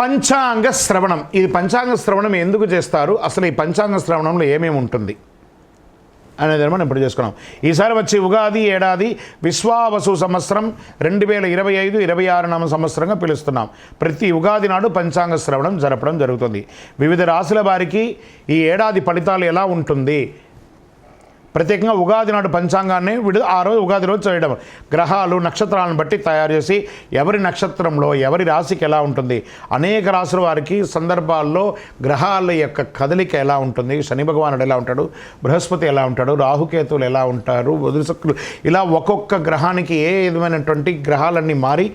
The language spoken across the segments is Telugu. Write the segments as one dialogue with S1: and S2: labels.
S1: పంచాంగ శ్రవణం. ఇది పంచాంగ శ్రవణం ఎందుకు చేస్తారు, అసలు ఈ పంచాంగ శ్రవణంలో ఏమేమి ఉంటుంది అనేది మనం ఇప్పుడు చేసుకున్నాం. ఈసారి వచ్చి ఉగాది ఏడాది విశ్వావసు సంవత్సరం 2025-26 నామ సంవత్సరంగా పిలుస్తున్నాం. ప్రతి ఉగాది నాడు పంచాంగ శ్రవణం జరపడం జరుగుతుంది. వివిధ రాశుల వారికి ఈ ఏడాది ఫలితాలు ఎలా ఉంటుంది, ప్రత్యేకంగా ఉగాది నాడు పంచాంగాన్ని ఆ రోజు ఉగాది రోజు చేయడం, గ్రహాలు నక్షత్రాలను బట్టి తయారు చేసి ఎవరి నక్షత్రంలో ఎవరి రాశికి ఎలా ఉంటుంది, అనేక రాశుల వారికి సందర్భాల్లో గ్రహాల యొక్క కదలిక ఎలా ఉంటుంది, శని భగవానుడు ఎలా ఉంటాడు, బృహస్పతి ఎలా ఉంటాడు, రాహుకేతువులు ఎలా ఉంటారు, బుధ శుక్రులు, ఇలా ఒక్కొక్క గ్రహానికి ఏ విధమైనటువంటి గ్రహాలన్నీ మారి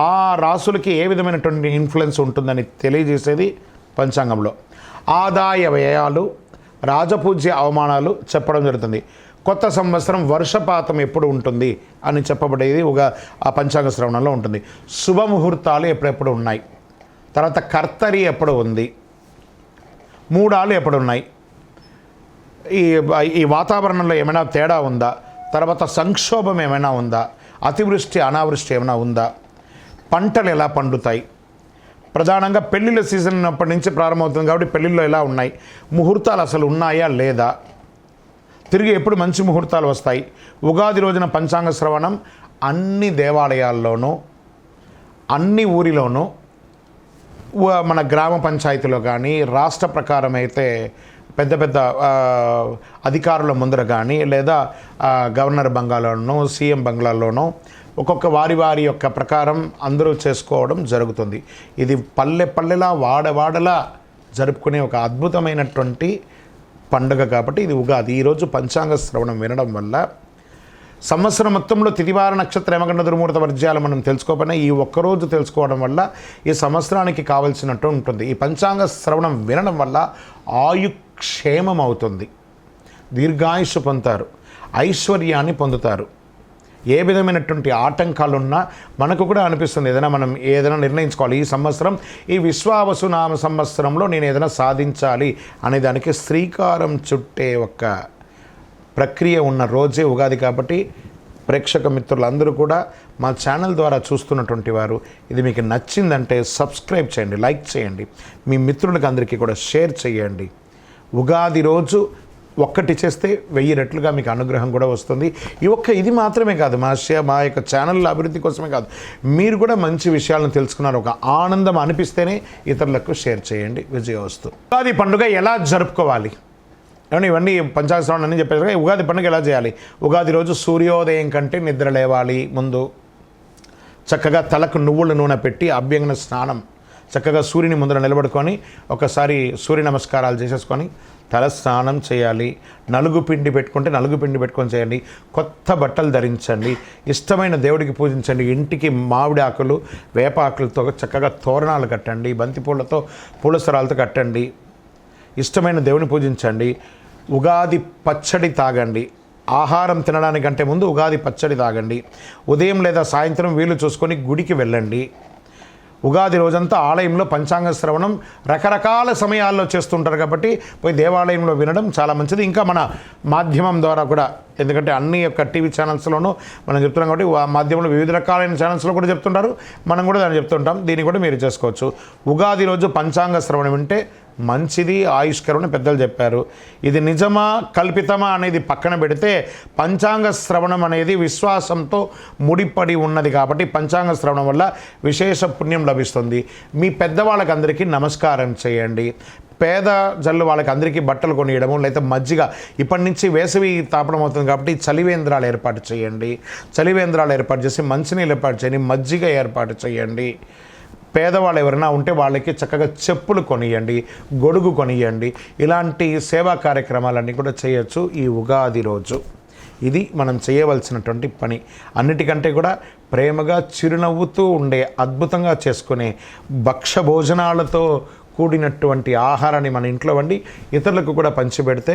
S1: ఆ రాశులకి ఏ విధమైనటువంటి ఇన్ఫ్లుయెన్స్ ఉంటుందని తెలియజేసేది పంచాంగంలో. ఆదాయ వ్యయాలు, రాజపూజ్య అవమానాలు చెప్పడం జరుగుతుంది. కొత్త సంవత్సరం వర్షపాతం ఎప్పుడు ఉంటుంది అని చెప్పబడేది ఆ పంచాంగ శ్రవణంలో ఉంటుంది. శుభముహూర్తాలు ఎప్పుడెప్పుడు ఉన్నాయి, తర్వాత కర్తరి ఎప్పుడు ఉంది, మూడాలు ఎప్పుడు ఉన్నాయి, ఈ వాతావరణంలో ఏమైనా తేడా ఉందా, తర్వాత సంక్షోభం ఏమైనా ఉందా, అతివృష్టి అనావృష్టి ఏమైనా ఉందా, పంటలు ఎలా పండుతాయి, ప్రధానంగా పెళ్ళిళ్ళ సీజన్ అప్పటి నుంచి ప్రారంభమవుతుంది కాబట్టి పెళ్ళిళ్ళు ఎలా ఉన్నాయి, ముహూర్తాలు అసలు ఉన్నాయా లేదా, తిరిగి ఎప్పుడు మంచి ముహూర్తాలు వస్తాయి. ఉగాది రోజున పంచాంగ శ్రవణం అన్ని దేవాలయాల్లోనూ అన్ని ఊరిలోనూ మన గ్రామ పంచాయతీలో కానీ రాష్ట్ర ప్రకారం అయితే పెద్ద పెద్ద అధికారుల ముందర కానీ లేదా గవర్నర్ బంగ్లాలోనూ సీఎం బంగ్లాలోనూ ఒక్కొక్క వారి యొక్క ప్రకారం అందరూ చేసుకోవడం జరుగుతుంది. ఇది పల్లెలా వాడలా జరుపుకునే ఒక అద్భుతమైనటువంటి పండుగ కాబట్టి ఇది ఉగాది. ఈరోజు పంచాంగ శ్రవణం వినడం వల్ల సంవత్సరం మొత్తంలో తిథివార నక్షత్ర యమగండ దుర్ముహూర్త వర్జ్యాలు మనం తెలుసుకోకపోయినా ఈ ఒక్కరోజు తెలుసుకోవడం వల్ల ఈ సంవత్సరానికి కావలసినట్టు ఉంటుంది. ఈ పంచాంగ శ్రవణం వినడం వల్ల ఆయుక్షేమం అవుతుంది, దీర్ఘాయుష్ పొందుతారు, ఐశ్వర్యాన్ని పొందుతారు. ఏ విధమైనటువంటి ఆటంకాలున్నా మనకు కూడా అనిపిస్తుంది మనం ఏదైనా నిర్ణయించుకోవాలి, ఈ సంవత్సరం ఈ విశ్వావసు నామ సంవత్సరంలో నేను ఏదైనా సాధించాలి అనే దానికి శ్రీకారం చుట్టే ఒక ప్రక్రియ ఉన్న రోజే ఉగాది. కాబట్టి ప్రేక్షక మిత్రులందరూ కూడా మా ఛానల్ ద్వారా చూస్తున్నటువంటి వారు ఇది మీకు నచ్చిందంటే సబ్స్క్రైబ్ చేయండి, లైక్ చేయండి, మీ మిత్రులకు అందరికీ కూడా షేర్ చేయండి. ఉగాది రోజు ఒక్కటి చేస్తే 1000 రెట్లుగా మీకు అనుగ్రహం కూడా వస్తుంది. ఇది మాత్రమే కాదు, మా యొక్క ఛానల్ అభివృద్ధి కోసమే కాదు, మీరు కూడా మంచి విషయాలను తెలుసుకున్నారు, ఒక ఆనందం అనిపిస్తేనే ఇతరులకు షేర్ చేయండి. విజయవస్తు. ఉగాది పండుగ ఎలా జరుపుకోవాలి ఇవన్నీ పంచాంగ శ్రవణం అని చెప్పేసి ఉగాది పండుగ ఎలా చేయాలి. ఉగాది రోజు సూర్యోదయం కంటే నిద్ర లేవాలి. ముందు చక్కగా తలకు నువ్వుల నూనె పెట్టి అభ్యంగన స్నానం, చక్కగా సూర్యుని ముందర నిలబడుకొని ఒకసారి సూర్య నమస్కారాలు చేసేసుకొని తల స్నానం చేయాలి. నలుగు పిండి పెట్టుకొని చేయండి. కొత్త బట్టలు ధరించండి. ఇష్టమైన దేవుడికి పూజించండి. ఇంటికి మామిడి ఆకులు వేప ఆకులతో చక్కగా తోరణాలు కట్టండి. బంతిపూలతో పూలసరాలతో కట్టండి. ఇష్టమైన దేవుని పూజించండి. ఉగాది పచ్చడి తాగండి. ఆహారం తినడానికంటే ముందు ఉగాది పచ్చడి తాగండి. ఉదయం లేదా సాయంత్రం వీలు చూసుకొని గుడికి వెళ్ళండి. ఉగాది రోజంతా ఆలయంలో పంచాంగ శ్రవణం రకరకాల సమయాల్లో చేస్తుంటారు కాబట్టి పోయి దేవాలయంలో వినడం చాలా మంచిది. ఇంకా మన మాధ్యమం ద్వారా కూడా, ఎందుకంటే అన్ని యొక్క టీవీ ఛానల్స్లోనూ మనం చెప్తున్నాం కాబట్టి మాధ్యమంలో వివిధ రకాలైన ఛానల్స్లో కూడా చెప్తుంటారు, మనం కూడా దాన్ని చెప్తుంటాం. దీన్ని కూడా మీరు చేసుకోవచ్చు. ఉగాది రోజు పంచాంగ శ్రవణం వింటే మంచిది, ఆయుష్కరమని పెద్దలు చెప్పారు. ఇది నిజమా కల్పితమా అనేది పక్కన పెడితే పంచాంగ శ్రవణం అనేది విశ్వాసంతో ముడిపడి ఉన్నది కాబట్టి పంచాంగ శ్రవణం వల్ల విశేష పుణ్యం లభిస్తుంది. మీ పెద్దవాళ్ళకి అందరికీ నమస్కారం చేయండి. పేద జల్లు వాళ్ళకి అందరికీ బట్టలు కొనియడము, లేదా మజ్జిగ, ఇప్పటి నుంచి వేసవి తాపడం అవుతుంది కాబట్టి చలివేంద్రాలు ఏర్పాటు చేయండి. చలివేంద్రాలు ఏర్పాటు చేసి మంచినీళ్ళు ఏర్పాటు చేయండి, మజ్జిగ ఏర్పాటు చేయండి. పేదవాళ్ళు ఎవరైనా ఉంటే వాళ్ళకి చక్కగా చెప్పులు కొనియండి, గొడుగు కొనియండి. ఇలాంటి సేవా కార్యక్రమాలన్నీ కూడా చేయొచ్చు ఈ ఉగాది రోజు. ఇది మనం చేయవలసినటువంటి పని. అన్నిటికంటే కూడా ప్రేమగా చిరునవ్వుతూ ఉండే, అద్భుతంగా చేసుకునే భక్ష భోజనాలతో కూడినటువంటి ఆహారాన్ని మన ఇంట్లో వండి ఇతరులకు కూడా పంచిపెడితే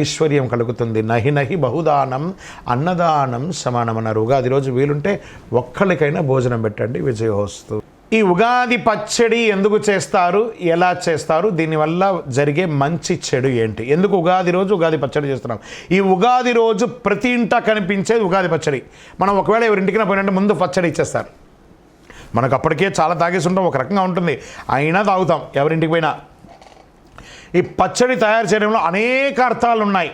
S1: ఐశ్వర్యం కలుగుతుంది. నహి బహుదానం అన్నదానం సమానం అన్నారు. ఉగాది రోజు వీలుంటే ఒక్కళ్ళకైనా భోజనం పెట్టండి. విజయోస్తు. ఈ ఉగాది పచ్చడి ఎందుకు చేస్తారు, ఎలా చేస్తారు, దీనివల్ల జరిగే మంచి చెడు ఏంటి, ఎందుకు ఉగాది రోజు ఉగాది పచ్చడి చేస్తున్నాం? ఈ ఉగాది రోజు ప్రతి ఇంట కనిపించేది ఉగాది పచ్చడి. మనం ఒకవేళ ఎవరింటికి పోయినట్టు ముందు పచ్చడి ఇచ్చేస్తారు. మనకు అప్పటికే చాలా తాగేసి ఉంటాం, ఒక రకంగా ఉంటుంది, అయినా తాగుతాం ఎవరింటికి పోయినా. ఈ పచ్చడి తయారు చేయడంలో అనేక అర్థాలు ఉన్నాయి.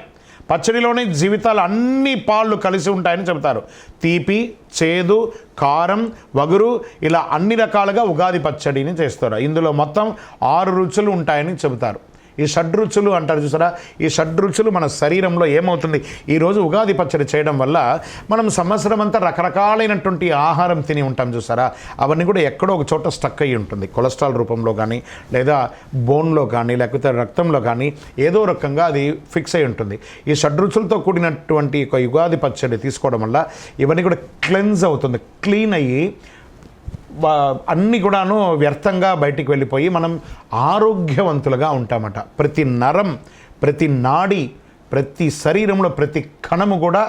S1: పచ్చడిలోని జీవితాలు అన్ని పాళ్ళు కలిసి ఉంటాయని చెబుతారు. తీపి, చేదు, కారం, వగురు ఇలా అన్ని రకాలుగా ఉగాది పచ్చడిని చేస్తారు. ఇందులో మొత్తం 6 రుచులు ఉంటాయని చెబుతారు. ఈ షడ్రుచులు అంటారు చూసారా, ఈ షడ్రుచులు మన శరీరంలో ఏమవుతుంది, ఈరోజు ఉగాది పచ్చడి చేయడం వల్ల మనం సంవత్సరం అంతా రకరకాలైనటువంటి ఆహారం తిని ఉంటాం చూసారా, అవన్నీ కూడా ఎక్కడో ఒక చోట స్టక్ అయ్యి ఉంటుంది. కొలెస్ట్రాల్ రూపంలో కానీ, లేదా బోన్లో కానీ, లేకపోతే రక్తంలో కానీ ఏదో రకంగా అది ఫిక్స్ అయి ఉంటుంది. ఈ షడ్రుచులతో కూడినటువంటి ఒక ఉగాది పచ్చడి తీసుకోవడం వల్ల ఇవన్నీ కూడా క్లెన్స్ అవుతుంది, క్లీన్ అయ్యి అన్నీ కూడాను వ్యర్థంగా బయటికి వెళ్ళిపోయి మనం ఆరోగ్యవంతులుగా ఉంటామట. ప్రతి నరం, ప్రతి నాడి, ప్రతి శరీరంలో ప్రతి కణము కూడా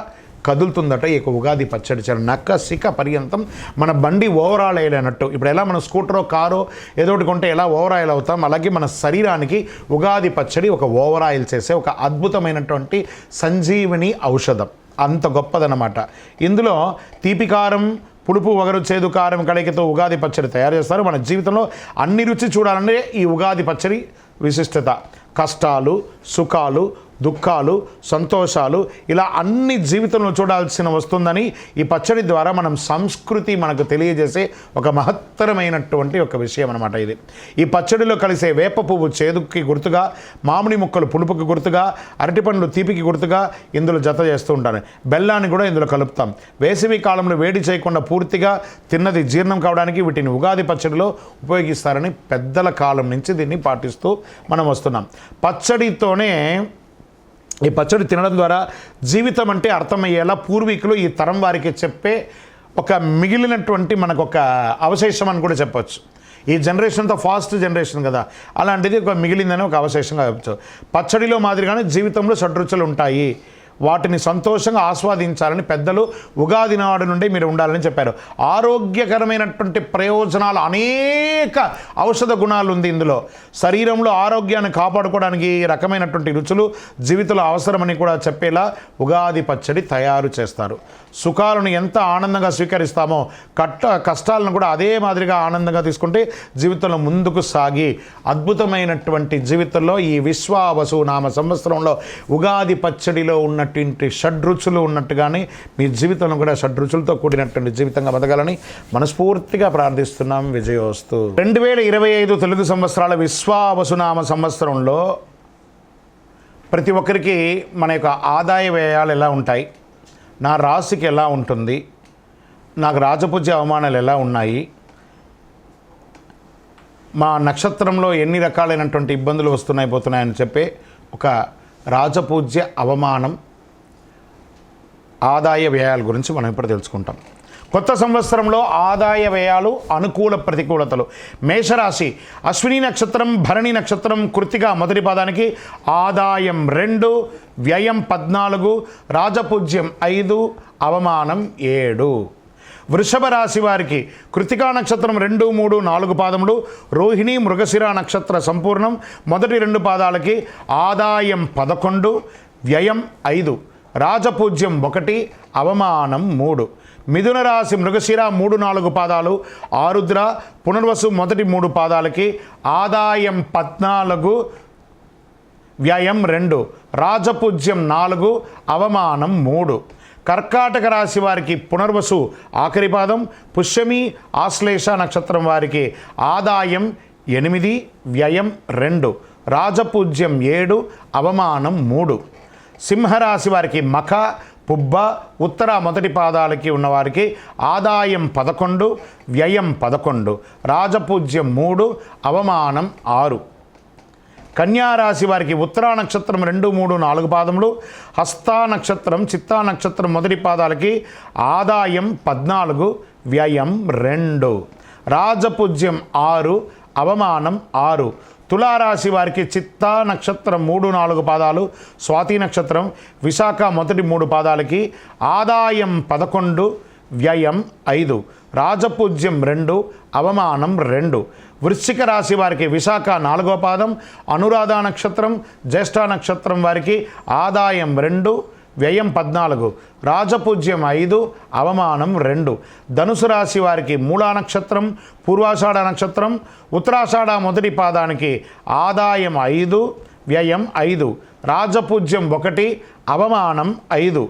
S1: కదులుతుందట ఈ ఉగాది పచ్చడి చాలా నక్కసిక పర్యంతం. మన బండి ఓవరాల్ ఆయిల్ అన్నట్టు, ఇప్పుడు ఎలా మన స్కూటరో కారో ఏదో ఒకటి కొంటే ఎలా ఓవర్ ఆయిల్ అవుతాం, అలాగే మన శరీరానికి ఉగాది పచ్చడి ఒక ఓవర్ ఆయిల్ చేసే ఒక అద్భుతమైనటువంటి సంజీవని ఔషధం, అంత గొప్పదన్నమాట. ఇందులో తీపికారం, పులుపు, వగరు, చేదు, కారం కలయికతో ఉగాది పచ్చడి తయారు చేస్తారు. మన జీవితంలో అన్ని రుచి చూడాలంటే ఈ ఉగాది పచ్చడి విశిష్టత. కష్టాలు, సుఖాలు, దుఃఖాలు, సంతోషాలు ఇలా అన్ని జీవితంలో చూడాల్సిన వస్తుందని ఈ పచ్చడి ద్వారా మనం సంస్కృతి మనకు తెలియజేసే ఒక మహత్తరమైనటువంటి ఒక విషయం అనమాట ఇది. ఈ పచ్చడిలో కలిసే వేప పువ్వు చేదుకి గుర్తుగా, మామిడి ముక్కలు పులుపుకి గుర్తుగా, అరటిపండ్లు తీపికి గుర్తుగా ఇందులో జత చేస్తూ ఉంటాను. బెల్లాన్ని కూడా ఇందులో కలుపుతాం. వేసవి కాలంలో వేడి చేయకుండా పూర్తిగా తిన్నది జీర్ణం కావడానికి వీటిని ఉగాది పచ్చడిలో ఉపయోగిస్తారని పెద్దల కాలం నుంచి దీన్ని పాటిస్తూ మనం వస్తున్నాం. పచ్చడితోనే ఈ పచ్చడి తినడం ద్వారా జీవితం అంటే అర్థమయ్యేలా పూర్వీకులు ఈ తరం వారికి చెప్పే ఒక మిగిలినటువంటి మనకు ఒక అవశేషం అని కూడా చెప్పవచ్చు. ఈ జనరేషన్ అంతా ఫాస్ట్ జనరేషన్ కదా, అలాంటిది ఒక మిగిలిందని ఒక అవశేషంగా చెప్పచ్చు. పచ్చడిలో మాదిరిగానే జీవితంలో షడ్రుచులు ఉంటాయి, వాటిని సంతోషంగా ఆస్వాదించాలని పెద్దలు ఉగాది నాడు నుండి మీరు ఉండాలని చెప్పారు. ఆరోగ్యకరమైనటువంటి ప్రయోజనాలు, అనేక ఔషధ గుణాలు ఉంది ఇందులో. శరీరంలో ఆరోగ్యాన్ని కాపాడుకోవడానికి ఈ రకమైనటువంటి రుచులు జీవితంలో అవసరమని కూడా చెప్పేలా ఉగాది పచ్చడి తయారు చేస్తారు. సుఖాలను ఎంత ఆనందంగా స్వీకరిస్తామో కష్టాలను కూడా అదే మాదిరిగా ఆనందంగా తీసుకుంటే జీవితంలో ముందుకు సాగి అద్భుతమైనటువంటి జీవితంలో ఈ విశ్వావసు నామ సంవత్సరంలో ఉగాది పచ్చడిలో ఉన్నటువంటి షడ్రుచులు ఉన్నట్టుగానే మీ జీవితంలో కూడా షడ్రుచులతో కూడినటువంటి జీవితంగా బతకాలని మనస్ఫూర్తిగా ప్రార్థిస్తున్నాం. విజయోస్తు. 2025 తెలుగు సంవత్సరాల విశ్వావసునామ సంవత్సరంలో ప్రతి ఒక్కరికి మన యొక్క ఆదాయ వ్యయాలు ఎలా ఉంటాయి, నా రాశికి ఎలా ఉంటుంది, నాకు రాజపూజ్య అవమానాలు ఎలా ఉన్నాయి, మా నక్షత్రంలో ఎన్ని రకాలైనటువంటి ఇబ్బందులు పోతున్నాయని చెప్పే ఒక రాజపూజ్య అవమానం, ఆదాయ వ్యయాల గురించి మనం ఇప్పుడు తెలుసుకుంటాం. కొత్త సంవత్సరంలో ఆదాయ వ్యయాలు, అనుకూల ప్రతికూలతలు. మేషరాశి, అశ్విని నక్షత్రం, భరణి నక్షత్రం, కృత్తిక మొదటి పాదానికి ఆదాయం 2, వ్యయం 14, రాజపూజ్యం 5, అవమానం 7. వృషభ రాశి వారికి కృత్తికా నక్షత్రం 2, 3, 4 పాదములు, రోహిణి, మృగశిర నక్షత్ర సంపూర్ణం మొదటి 2 పాదాలకి ఆదాయం 11, వ్యయం 5, రాజపూజ్యం 1, అవమానం 3. మిథున రాశి మృగశిర 3, 4 పాదాలు, ఆరుద్ర, పునర్వసు మొదటి 3 పాదాలకి ఆదాయం 14, వ్యయం 2, రాజపూజ్యం 4, అవమానం 3. కర్కాటక రాశి వారికి పునర్వసు ఆఖరి పాదం, పుష్యమి, ఆశ్లేష నక్షత్రం వారికి ఆదాయం 8, వ్యయం 2, రాజపూజ్యం 7, అవమానం 3. సింహరాశి వారికి మఖ, పుబ్బ, ఉత్తర మొదటి పాదాలకి ఉన్నవారికి ఆదాయం 11, వ్యయం 11, రాజపూజ్యం 3, అవమానం 6. కన్యారాశి వారికి ఉత్తరా నక్షత్రం 2, 3, 4 పాదములు, హస్తా నక్షత్రం, చిత్తా నక్షత్రం మొదటి పాదాలకి ఆదాయం 14, వ్యయం 2, రాజపూజ్యం 6, అవమానం 6. తులారాశి వారికి చిత్తా నక్షత్రం 3, 4 పాదాలు, స్వాతి నక్షత్రం, విశాఖ మొదటి 3 పాదాలకి ఆదాయం 11, వ్యయం 5, రాజపూజ్యం 2, అవమానం 2. వృశ్చిక రాశి వారికి విశాఖ 4వ పాదం, అనురాధ నక్షత్రం, జ్యేష్ఠ నక్షత్రం వారికి ఆదాయం 2, వ్యయం 14, రాజపూజ్యం 5, అవమానం 2. ధనుసు రాశి వారికి మూలా నక్షత్రం, పూర్వాషాఢ నక్షత్రం, ఉత్తరాషాఢ మొదటి పాదానికి ఆదాయం 5, వ్యయం 5, రాజపూజ్యం 1, అవమానం 5.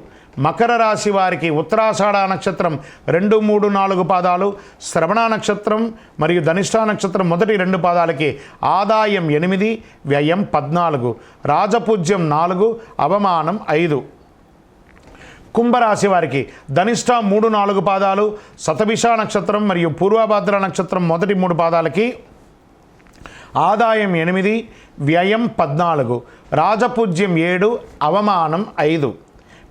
S1: మకర రాశి వారికి ఉత్తరాషాఢ నక్షత్రం 2, 3, 4 పాదాలు, శ్రవణ నక్షత్రం మరియు ధనిష్ఠా నక్షత్రం మొదటి 2 పాదాలకి ఆదాయం 8, వ్యయం 14, రాజపూజ్యం 4, అవమానం 5. కుంభరాశి వారికి ధనిష్ఠ 3, 4 పాదాలు, శతభిష నక్షత్రం మరియు పూర్వభద్ర నక్షత్రం మొదటి 3 పాదాలకి ఆదాయం 8, వ్యయం 14, రాజపూజ్యం 7, అవమానం 5.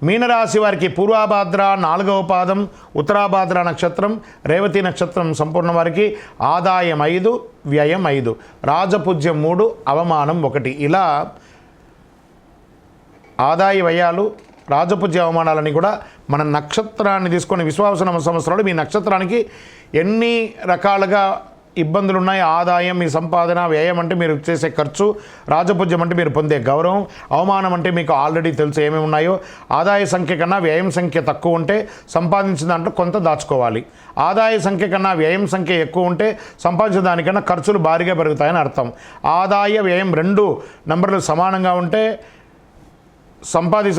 S1: మీనరాశి వారికి పూర్వభాద్ర 4వ పాదం, ఉత్తరాభాద్ర నక్షత్రం, రేవతి నక్షత్రం సంపూర్ణ వారికి ఆదాయం 5, వ్యయం 5, రాజపూజ్యం 3, అవమానం 1. ఇలా ఆదాయ వ్యయాలు, రాజపూజ్య అవమానాలని కూడా మన నక్షత్రాన్ని తీసుకొని విశ్వావసనామ సంవత్సరాలు మీ నక్షత్రానికి ఎన్ని రకాలుగా ఇబ్బందులు ఉన్నాయి. ఆదాయం మీ సంపాదన, వ్యయం అంటే మీరు చేసే ఖర్చు, రాజపూజ్యం అంటే మీరు పొందే గౌరవం, అవమానం అంటే మీకు ఆల్రెడీ తెలుసు ఏమేమి ఉన్నాయో. ఆదాయ సంఖ్య కన్నా వ్యయం సంఖ్య తక్కువ ఉంటే సంపాదించిన దాంట్లో కొంత దాచుకోవాలి. ఆదాయ సంఖ్య కన్నా వ్యయం సంఖ్య ఎక్కువ ఉంటే సంపాదించిన దానికన్నా ఖర్చులు భారీగా పెరుగుతాయని అర్థం. ఆదాయ వ్యయం 2 నంబర్లు సమానంగా ఉంటే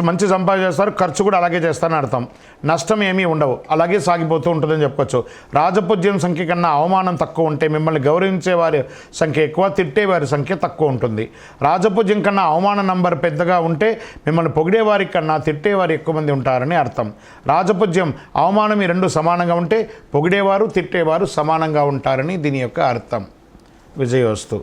S1: మంచి సంపాదిస్తారు, ఖర్చు కూడా అలాగే చేస్తారని అర్థం. నష్టం ఏమీ ఉండవు, అలాగే సాగిపోతూ ఉంటుందని చెప్పుకోవచ్చు. రాజపూజ్యం సంఖ్య కన్నా అవమానం తక్కువ ఉంటే మిమ్మల్ని గౌరవించే వారి సంఖ్య ఎక్కువ, తిట్టేవారి సంఖ్య తక్కువ ఉంటుంది. రాజపూజ్యం కన్నా అవమాన నంబర్ పెద్దగా ఉంటే మిమ్మల్ని పొగిడేవారి కన్నా తిట్టేవారు ఎక్కువ మంది ఉంటారని అర్థం. రాజపూజ్యం, అవమానం ఈ 2 సమానంగా ఉంటే పొగిడేవారు, తిట్టేవారు సమానంగా ఉంటారని దీని యొక్క అర్థం. విజయోస్తు.